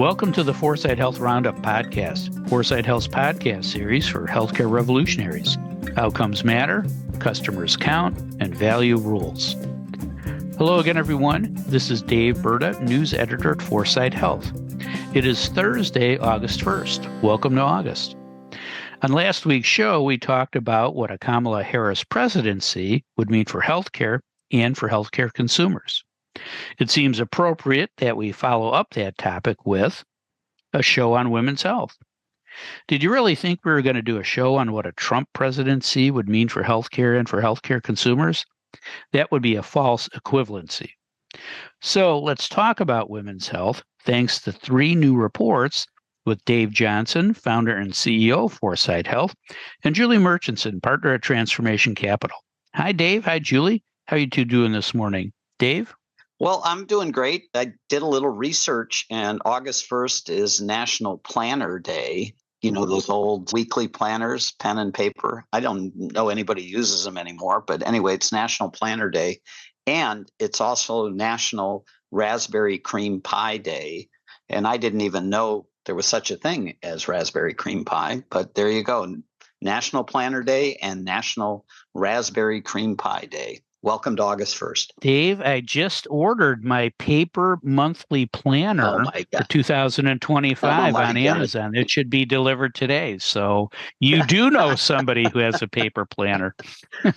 Welcome to the Foresight Health Roundup podcast, Foresight Health's podcast series for healthcare revolutionaries. Outcomes matter, customers count, and value rules. Hello again, everyone. This is Dave Burda, news editor at Foresight Health. It is Thursday, August 1st. Welcome to August. On last week's show, we talked about what a Kamala Harris presidency would mean for healthcare and for healthcare consumers. It seems appropriate that we follow up that topic with a show on women's health. Did you really think we were going to do a show on what a Trump presidency would mean for healthcare and for healthcare consumers? That would be a false equivalency. So let's talk about women's health, thanks to three new reports with Dave Johnson, founder and CEO of Foresight Health, and Julie Murchinson, partner at Transformation Capital. Hi, Dave. Hi, Julie. How are you two doing this morning? Dave? Well, I'm doing great. I did a little research, and August 1st is National Planner Day. You know, those old weekly planners, pen and paper. I don't know anybody uses them anymore, but anyway, it's National Planner Day. And it's also National Raspberry Cream Pie Day. And I didn't even know there was such a thing as raspberry cream pie, but there you go. National Planner Day and National Raspberry Cream Pie Day. Welcome to August 1st. Dave, I just ordered my paper monthly planner for 2025 on Amazon. It should be delivered today. So you do know somebody who has a paper planner.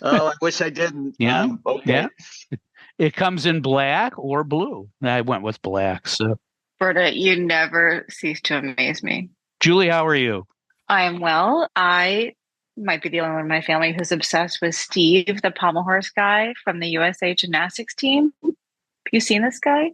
Oh, I wish I didn't. Yeah. Okay. Yeah. It comes in black or blue. I went with black. So, Burda, you never cease to amaze me. Julie, how are you? I am well. I might be the only one in my family who's obsessed with Steve, the pommel horse guy from the USA gymnastics team. Have you seen this guy?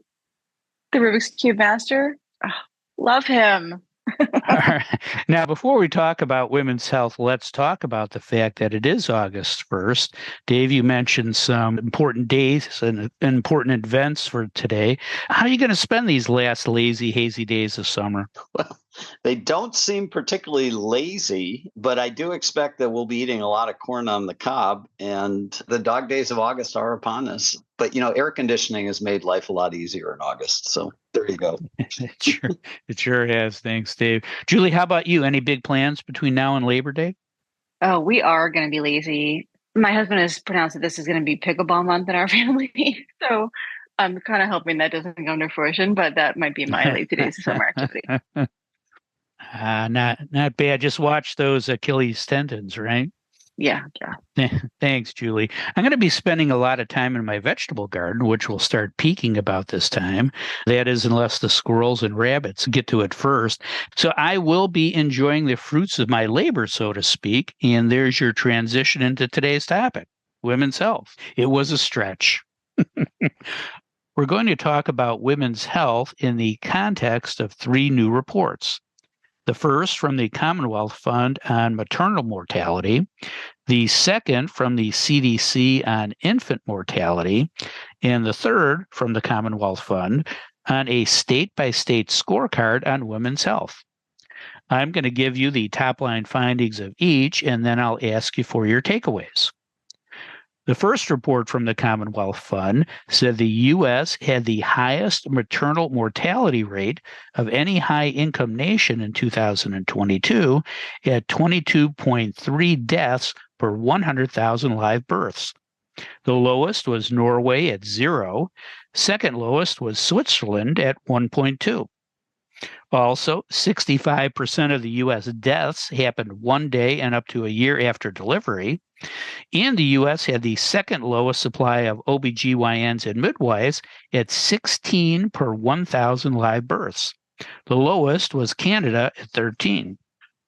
The Rubik's Cube master? Oh, love him. All right. Now, before we talk about women's health, let's talk about the fact that it is August 1st. Dave, you mentioned some important days and important events for today. How are you going to spend these last lazy, hazy days of summer? Well, they don't seem particularly lazy, but I do expect that we'll be eating a lot of corn on the cob, and the dog days of August are upon us. But, you know, air conditioning has made life a lot easier in August. So there you go. It sure has. Thanks, Dave. Julie, how about you? Any big plans between now and Labor Day? Oh, we are going to be lazy. My husband has pronounced that this is going to be pickleball month in our family. So I'm kind of hoping that doesn't come to fruition, but that might be my lazy days of summer activity. Not bad. Just watch those Achilles tendons, right? Yeah. Thanks, Julie. I'm going to be spending a lot of time in my vegetable garden, which will start peaking about this time. That is, unless the squirrels and rabbits get to it first. So I will be enjoying the fruits of my labor, so to speak. And there's your transition into today's topic, women's health. It was a stretch. We're going to talk about women's health in the context of three new reports. The first from the Commonwealth Fund on maternal mortality, the second from the CDC on infant mortality, and the third from the Commonwealth Fund on a state-by-state scorecard on women's health. I'm going to give you the top-line findings of each, and then I'll ask you for your takeaways. The first report from the Commonwealth Fund said the U.S. had the highest maternal mortality rate of any high-income nation in 2022 at 22.3 deaths per 100,000 live births. The lowest was Norway at 0. Second lowest was Switzerland at 1.2. Also, 65% of the U.S. deaths happened one day and up to a year after delivery. And the U.S. had the second lowest supply of OBGYNs and midwives at 16 per 1,000 live births. The lowest was Canada at 13.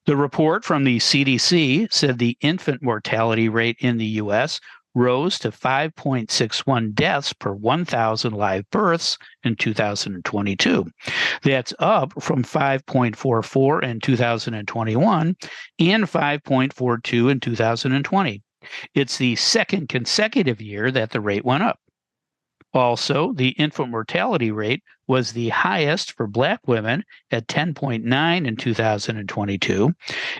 The report from the CDC said the infant mortality rate in the U.S. rose to 5.61 deaths per 1,000 live births in 2022. That's up from 5.44 in 2021 and 5.42 in 2020. It's the second consecutive year that the rate went up. Also, the infant mortality rate was the highest for Black women at 10.9 in 2022.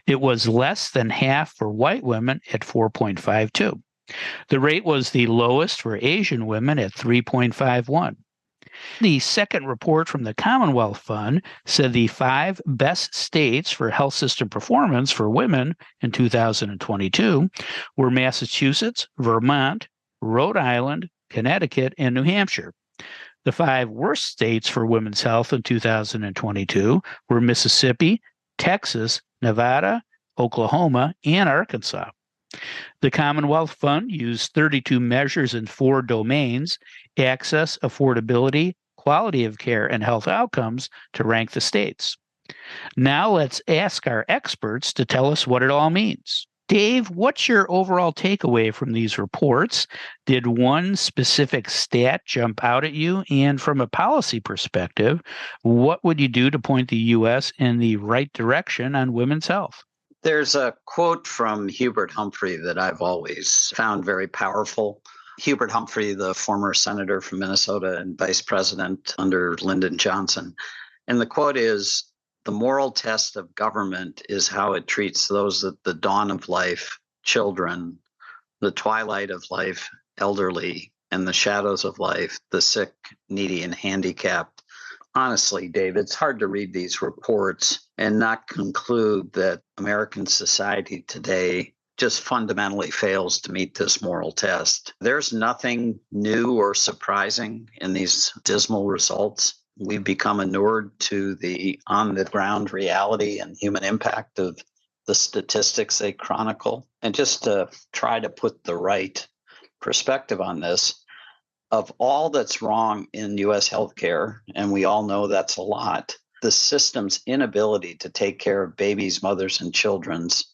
It was less than half for white women at 4.52. The rate was the lowest for Asian women at 3.51. The second report from the Commonwealth Fund said the 5 best states for health system performance for women in 2022 were Massachusetts, Vermont, Rhode Island, Connecticut, and New Hampshire. The 5 worst states for women's health in 2022 were Mississippi, Texas, Nevada, Oklahoma, and Arkansas. The Commonwealth Fund used 32 measures in 4 domains: access, affordability, quality of care, and health outcomes to rank the states. Now let's ask our experts to tell us what it all means. Dave, what's your overall takeaway from these reports? Did one specific stat jump out at you? And from a policy perspective, what would you do to point the U.S. in the right direction on women's health? There's a quote from Hubert Humphrey that I've always found very powerful. Hubert Humphrey, the former senator from Minnesota and vice president under Lyndon Johnson. And the quote is, "The moral test of government is how it treats those at the dawn of life, children, the twilight of life, elderly, and the shadows of life, the sick, needy, and handicapped." Honestly, Dave, it's hard to read these reports and not conclude that American society today just fundamentally fails to meet this moral test. There's nothing new or surprising in these dismal results. We've become inured to the on-the-ground reality and human impact of the statistics they chronicle. And just to try to put the right perspective on this, of all that's wrong in U.S. healthcare, and we all know that's a lot, the system's inability to take care of babies, mothers, and children's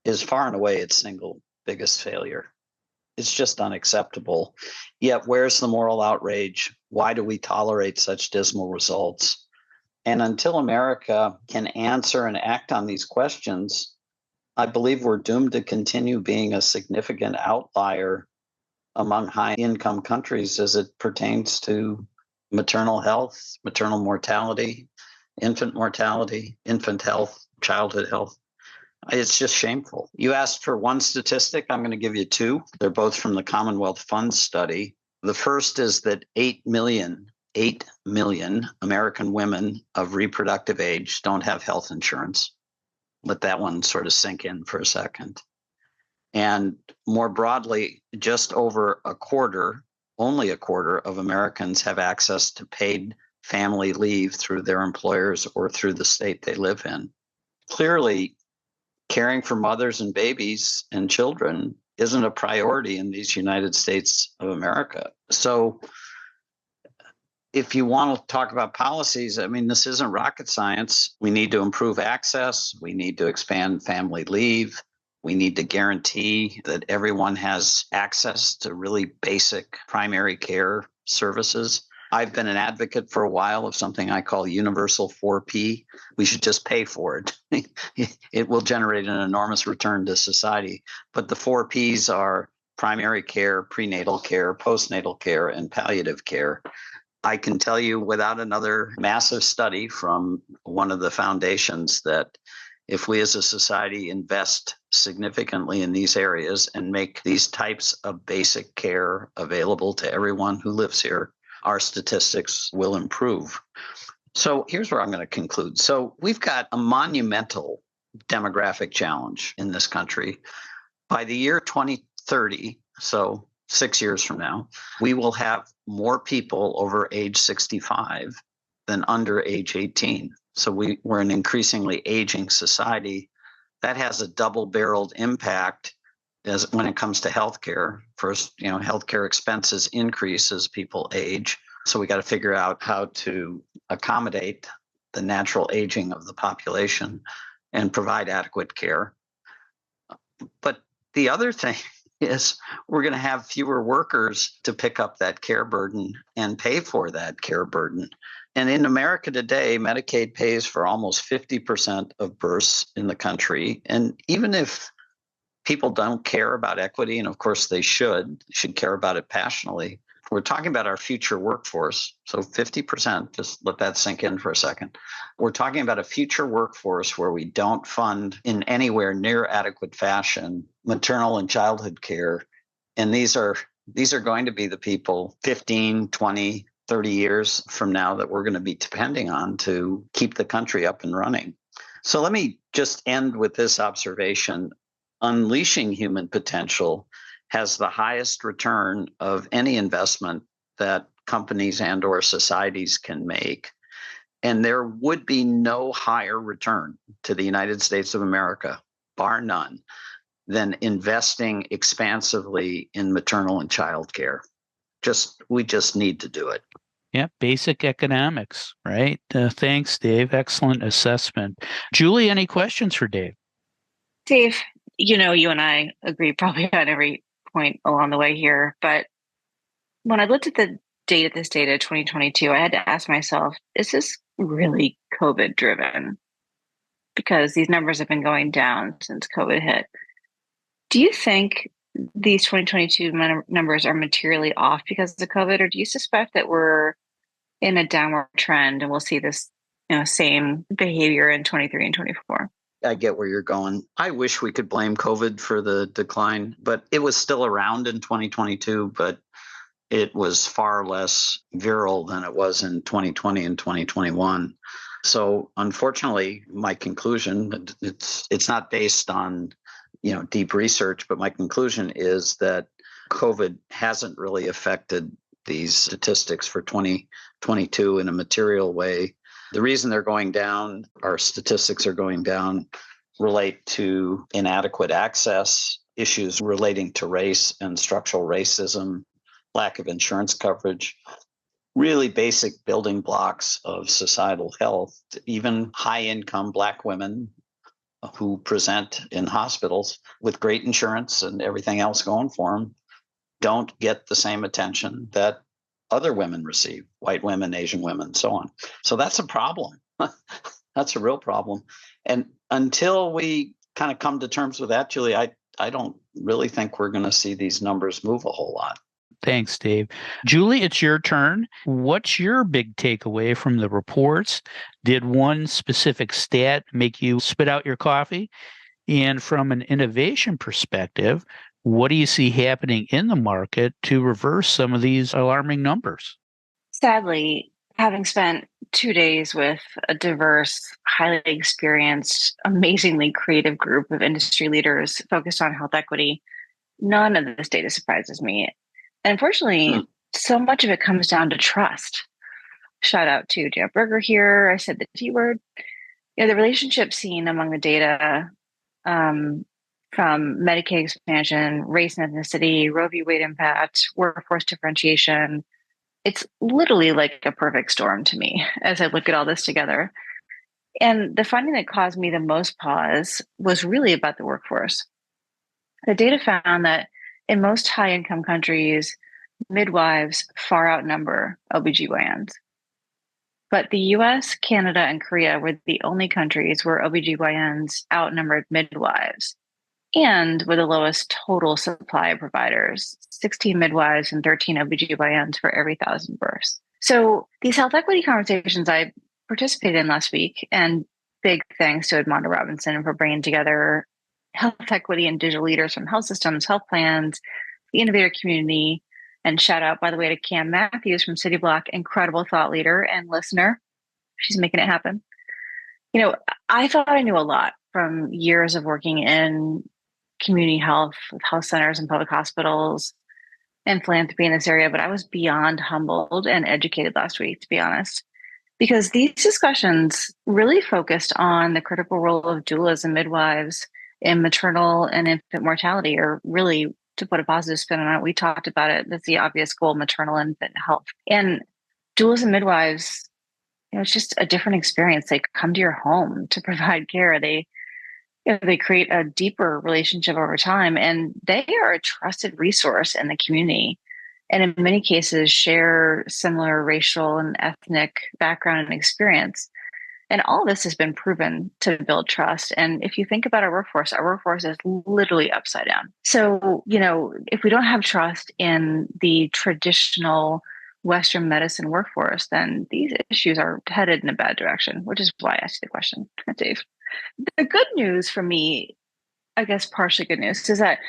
is far and away its single biggest failure. It's just unacceptable. Yet where's the moral outrage? Why do we tolerate such dismal results? And until America can answer and act on these questions, I believe we're doomed to continue being a significant outlier among high-income countries as it pertains to maternal health, maternal mortality, infant health, childhood health. It's just shameful. You asked for one statistic. I'm going to give you 2. They're both from the Commonwealth Fund study. The first is that 8 million American women of reproductive age don't have health insurance. Let that one sort of sink in for a second. And more broadly, just over only a quarter of Americans have access to paid family leave through their employers or through the state they live in. Clearly, caring for mothers and babies and children isn't a priority in these United States of America. So if you want to talk about policies, I mean, this isn't rocket science. We need to improve access. We need to expand family leave. We need to guarantee that everyone has access to really basic primary care services. I've been an advocate for a while of something I call universal 4P. We should just pay for it. It will generate an enormous return to society. But the 4Ps are primary care, prenatal care, postnatal care, and palliative care. I can tell you without another massive study from one of the foundations that if we as a society invest significantly in these areas and make these types of basic care available to everyone who lives here, our statistics will improve. So here's where I'm going to conclude. So we've got a monumental demographic challenge in this country. By the year 2030, so 6 years from now, we will have more people over age 65 than under age 18. So we're an increasingly aging society. That has a double-barreled impact when it comes to healthcare. First, healthcare expenses increase as people age. So we got to figure out how to accommodate the natural aging of the population and provide adequate care. But the other thing is we're going to have fewer workers to pick up that care burden and pay for that care burden. And in America today, Medicaid pays for almost 50% of births in the country. And even if people don't care about equity, and of course they should care about it passionately, we're talking about our future workforce. So 50%, just let that sink in for a second. We're talking about a future workforce where we don't fund in anywhere near adequate fashion maternal and childhood care. And these are going to be the people 15, 20, 30 years from now that we're going to be depending on to keep the country up and running. So let me just end with this observation. Unleashing human potential has the highest return of any investment that companies and or societies can make. And there would be no higher return to the United States of America, bar none, than investing expansively in maternal and child care. We just need to do it. Yeah, basic economics, right? Thanks, Dave. Excellent assessment. Julie, any questions for Dave? Dave, you and I agree probably on every point along the way here, but when I looked at this data 2022, I had to ask myself, is this really COVID driven? Because these numbers have been going down since COVID hit. Do you think these 2022 numbers are materially off because of COVID, or do you suspect that we're in a downward trend and we'll see this same behavior in 23 and 24? I get where you're going. I wish we could blame COVID for the decline, but it was still around in 2022, but it was far less virile than it was in 2020 and 2021. So unfortunately, my conclusion, it's not based on deep research, but my conclusion is that COVID hasn't really affected these statistics for 2022 in a material way. The reason they're going down, our statistics are going down, relate to inadequate access, issues relating to race and structural racism, lack of insurance coverage, really basic building blocks of societal health. Even high-income Black women who present in hospitals with great insurance and everything else going for them don't get the same attention that other women receive, white women, Asian women, so on. So that's a problem. That's a real problem. And until we kind of come to terms with that, Julie, I don't really think we're going to see these numbers move a whole lot. Thanks, Dave. Julie, it's your turn. What's your big takeaway from the reports? Did one specific stat make you spit out your coffee? And from an innovation perspective, what do you see happening in the market to reverse some of these alarming numbers? Sadly, having spent 2 days with a diverse, highly experienced, amazingly creative group of industry leaders focused on health equity, none of this data surprises me. And unfortunately, so much of it comes down to trust. Shout out to David Burda here. I said the T word. The relationship seen among the data from Medicaid expansion, race and ethnicity, Roe v. Wade impact, workforce differentiation, it's literally like a perfect storm to me as I look at all this together. And the finding that caused me the most pause was really about the workforce. The data found that in most high-income countries, midwives far outnumber OBGYNs. But the US, Canada, and Korea were the only countries where OBGYNs outnumbered midwives, and with the lowest total supply of providers, 16 midwives and 13 OBGYNs for every 1,000 births. So these health equity conversations I participated in last week, and big thanks to Edmonda Robinson for bringing together health equity and digital leaders from health systems, health plans, the innovator community, and shout out, by the way, to Cam Matthews from City Block, incredible thought leader and listener. She's making it happen. I thought I knew a lot from years of working in community health with health centers and public hospitals and philanthropy in this area, but I was beyond humbled and educated last week, to be honest, because these discussions really focused on the critical role of doulas and midwives in maternal and infant mortality, or really, to put a positive spin on it, we talked about it. That's the obvious goal, maternal and infant health. And doulas and midwives, it's just a different experience. They come to your home to provide care. They create a deeper relationship over time, and they are a trusted resource in the community. And in many cases, share similar racial and ethnic background and experience. And all of this has been proven to build trust. And if you think about our workforce is literally upside down. So, if we don't have trust in the traditional Western medicine workforce, then these issues are headed in a bad direction, which is why I asked the question, Dave. The good news for me, I guess partially good news, is that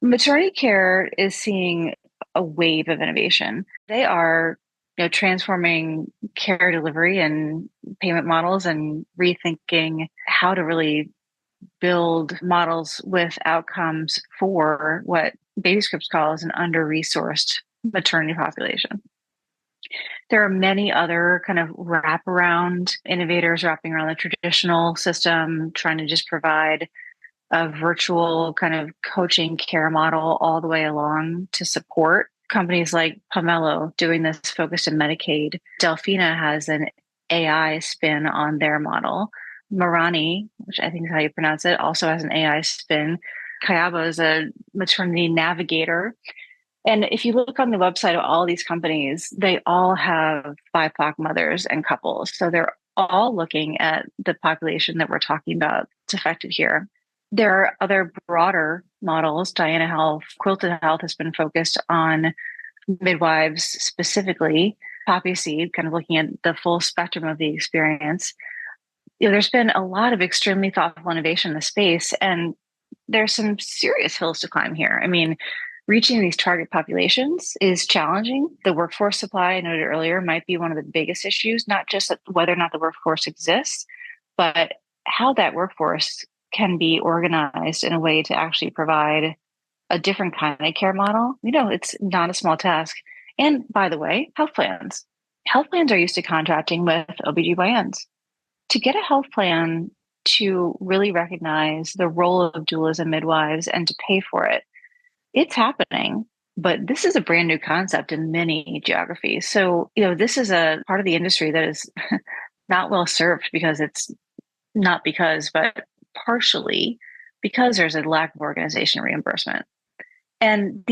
maternity care is seeing a wave of innovation. They are transforming care delivery and payment models and rethinking how to really build models with outcomes for what BabyScripts calls an under-resourced maternity population. There are many other kind of wraparound innovators wrapping around the traditional system, trying to just provide a virtual kind of coaching care model all the way along to support companies like Pomelo doing this focused in Medicaid. Delphina has an AI spin on their model. Marani, which I think is how you pronounce it, also has an AI spin. Kayaba is a maternity navigator. And if you look on the website of all these companies, they all have BIPOC mothers and couples. So they're all looking at the population that we're talking about that's affected here. There are other broader models. Diana Health, Quilted Health has been focused on midwives specifically. Poppy Seed, kind of looking at the full spectrum of the experience. There's been a lot of extremely thoughtful innovation in the space, and there's some serious hills to climb here. I mean, reaching these target populations is challenging. The workforce supply I noted earlier might be one of the biggest issues, not just whether or not the workforce exists, but how that workforce can be organized in a way to actually provide a different kind of care model. It's not a small task. And by the way, health plans. Health plans are used to contracting with OBGYNs. To get a health plan to really recognize the role of doulas and midwives and to pay for it, it's happening, but this is a brand new concept in many geographies. So, this is a part of the industry that is not well served but partially because there's a lack of organization and reimbursement. And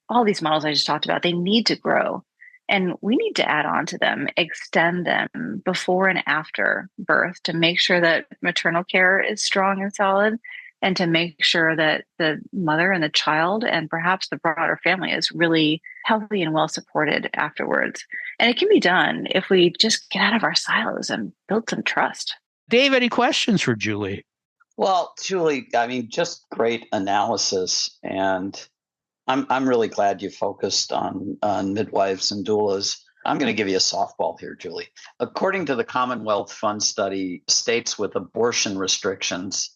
all these models I just talked about, they need to grow. And we need to add on to them, extend them before and after birth to make sure that maternal care is strong and solid, and to make sure that the mother and the child and perhaps the broader family is really healthy and well supported afterwards. And it can be done if we just get out of our silos and build some trust. Dave, any questions for Julie? Well, Julie, I mean, just great analysis. And I'm really glad you focused on midwives and doulas. I'm going to give you a softball here, Julie. According to the Commonwealth Fund study, states with abortion restrictions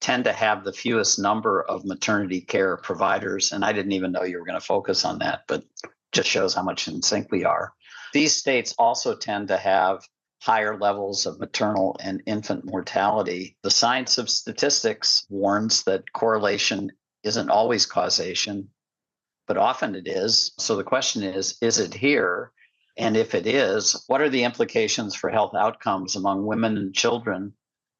tend to have the fewest number of maternity care providers. And I didn't even know you were going to focus on that, but just shows how much in sync we are. These states also tend to have higher levels of maternal and infant mortality. The science of statistics warns that correlation isn't always causation, but often it is. So the question is it here? And if it is, what are the implications for health outcomes among women and children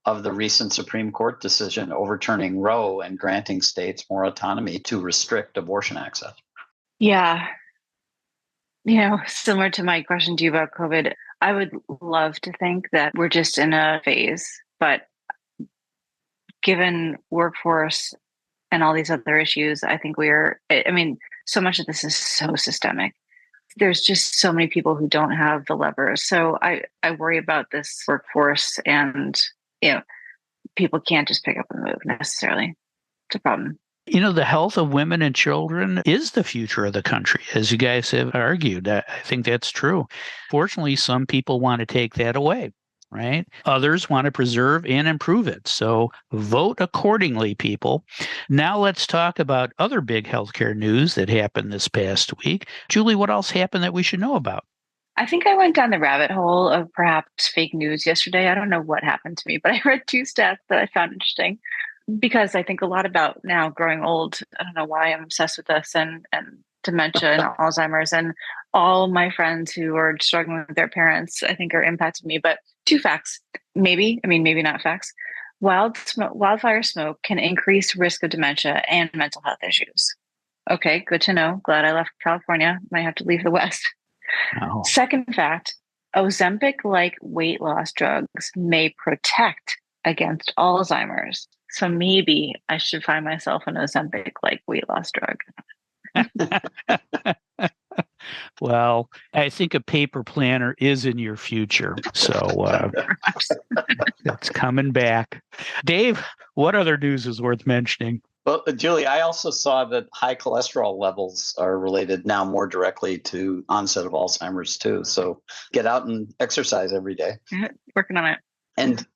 of the recent Supreme Court decision overturning Roe and granting states more autonomy to restrict abortion access? Yeah. Similar to my question to you about COVID, I would love to think that we're just in a phase, but given workforce and all these other issues, I think so much of this is so systemic. There's just so many people who don't have the levers. So I worry about this workforce, and people can't just pick up and move necessarily. It's a problem. The health of women and children is the future of the country, as you guys have argued. I think that's true. Fortunately, some people want to take that away, right? Others want to preserve and improve it. So vote accordingly, people. Now let's talk about other big healthcare news that happened this past week. Julie, what else happened that we should know about? I think I went down the rabbit hole of perhaps fake news yesterday. I don't know what happened to me, but I read 2 stats that I found interesting, because I think a lot about now growing old. I don't know why I'm obsessed with this and dementia and Alzheimer's, and all my friends who are struggling with their parents, I think, are impacting me. But 2 facts, maybe not facts. Wildfire smoke can increase risk of dementia and mental health issues. Okay, good to know. Glad I left California. Might have to leave the West. Oh. Second fact, Ozempic-like weight loss drugs may protect against Alzheimer's. So maybe I should find myself an Ozempic-like weight loss drug. Well, I think a paper planner is in your future. So it's coming back. Dave, what other news is worth mentioning? Well, Julie, I also saw that high cholesterol levels are related now more directly to onset of Alzheimer's too. So get out and exercise every day. Working on it. And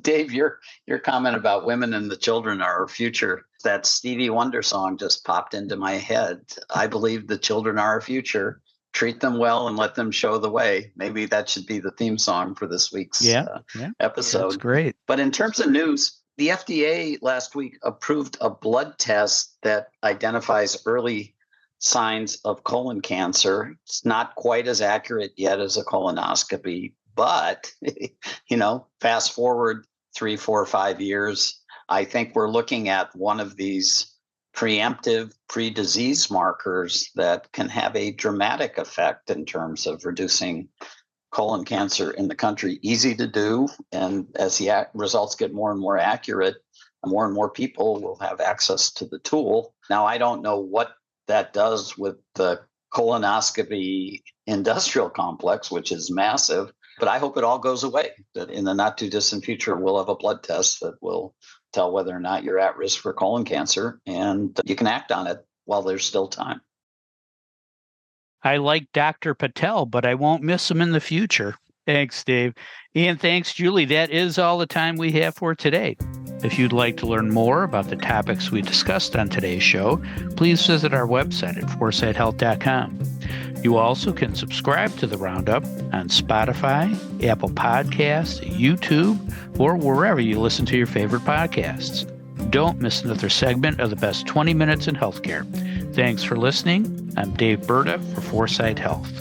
Dave, your comment about women and the children are our future, that Stevie Wonder song just popped into my head. I believe the children are our future. Treat them well and let them show the way. Maybe that should be the theme song for this week's episode. That's great. But in terms of news, the FDA last week approved a blood test that identifies early signs of colon cancer. It's not quite as accurate yet as a colonoscopy, but, fast forward 3, 4, 5 years, I think we're looking at one of these preemptive pre-disease markers that can have a dramatic effect in terms of reducing colon cancer in the country. Easy to do. And as the results get more and more people will have access to the tool. Now, I don't know what that does with the colonoscopy industrial complex, which is massive, but I hope it all goes away, that in the not too distant future, we'll have a blood test that will tell whether or not you're at risk for colon cancer, and you can act on it while there's still time. I like Dr. Patel, but I won't miss him in the future. Thanks, Dave. And thanks, Julie. That is all the time we have for today. If you'd like to learn more about the topics we discussed on today's show, please visit our website at foresightshealth.com. You also can subscribe to the Roundup on Spotify, Apple Podcasts, YouTube, or wherever you listen to your favorite podcasts. Don't miss another segment of the best 20 minutes in healthcare. Thanks for listening. I'm Dave Burda for Foresight Health.